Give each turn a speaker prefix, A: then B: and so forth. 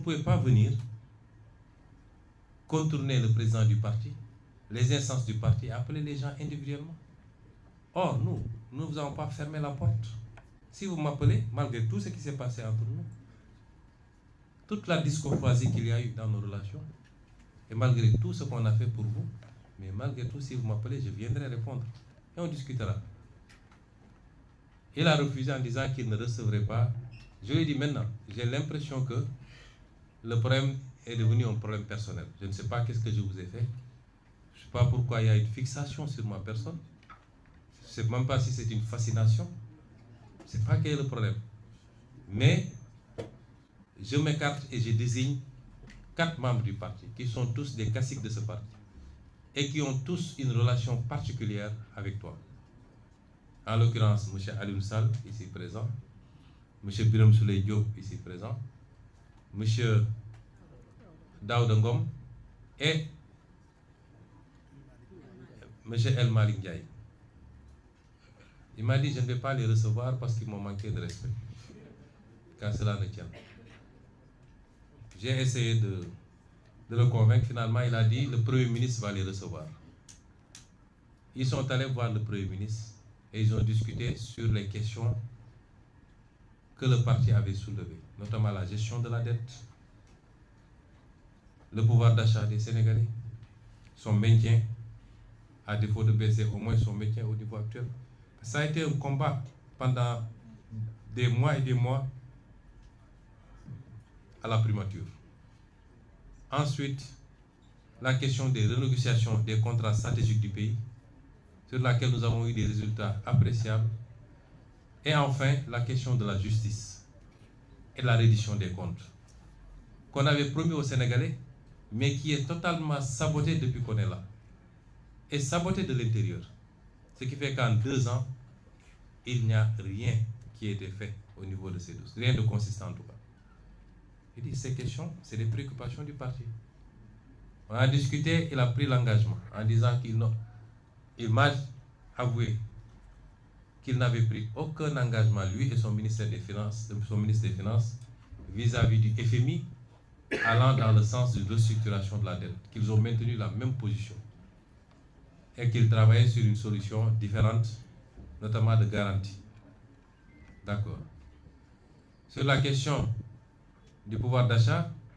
A: pouvez pas venir contourner le président du parti, les instances du parti, appeler les gens individuellement. Or, nous ne vous avons pas fermé la porte. Si vous m'appelez, malgré tout ce qui s'est passé entre nous, toute la discourtoisie qu'il y a eu dans nos relations, et malgré tout ce qu'on a fait pour vous, mais malgré tout, si vous m'appelez, je viendrai répondre. Et on discutera. Il a refusé en disant qu'il ne recevrait pas. Je lui ai dit maintenant, j'ai l'impression que le problème est devenu un problème personnel. Je ne sais pas qu'est-ce que je vous ai fait. Je ne sais pas pourquoi il y a une fixation sur ma personne. Je ne sais même pas si c'est une fascination. Je ne sais pas quel est le problème. Mais je m'écarte et je désigne 4 membres du parti qui sont tous des caciques de ce parti et qui ont tous une relation particulière avec toi. En l'occurrence, M. Alioune Sall, ici présent, M. Birame Souleye Diop, ici présent, M. Daouda Ngom et M. El Malick Ndiaye. Il m'a dit je ne vais pas les recevoir parce qu'ils m'ont manqué de respect, car cela ne tient. J'ai essayé de le convaincre, finalement il a dit le Premier ministre va les recevoir. Ils sont allés voir le Premier ministre et ils ont discuté sur les questions que le parti avait soulevées, notamment la gestion de la dette, le pouvoir d'achat des Sénégalais, son maintien, à défaut de baisser au moins son maintien au niveau actuel. Ça a été un combat pendant des mois et des mois à la primature. Ensuite, la question des renégociations des contrats stratégiques du pays, sur laquelle nous avons eu des résultats appréciables. Et enfin, la question de la justice et la reddition des comptes, qu'on avait promis aux Sénégalais, mais qui est totalement sabotée depuis qu'on est là. Et sabotée de l'intérieur. Ce qui fait qu'en 2 ans, il n'y a rien qui a été fait au niveau de ces dossiers. Rien de consistant en tout cas. Il dit ces questions, c'est des préoccupations du parti. On a discuté, il a pris l'engagement en disant qu'il m'a avoué qu'il n'avait pris aucun engagement, lui et son ministère des Finances, vis-à-vis du FMI, allant dans le sens de restructuration de la dette, qu'ils ont maintenu la même position et qu'ils travaillaient sur une solution différente, notamment de garantie. D'accord. Sur la question du pouvoir d'achat,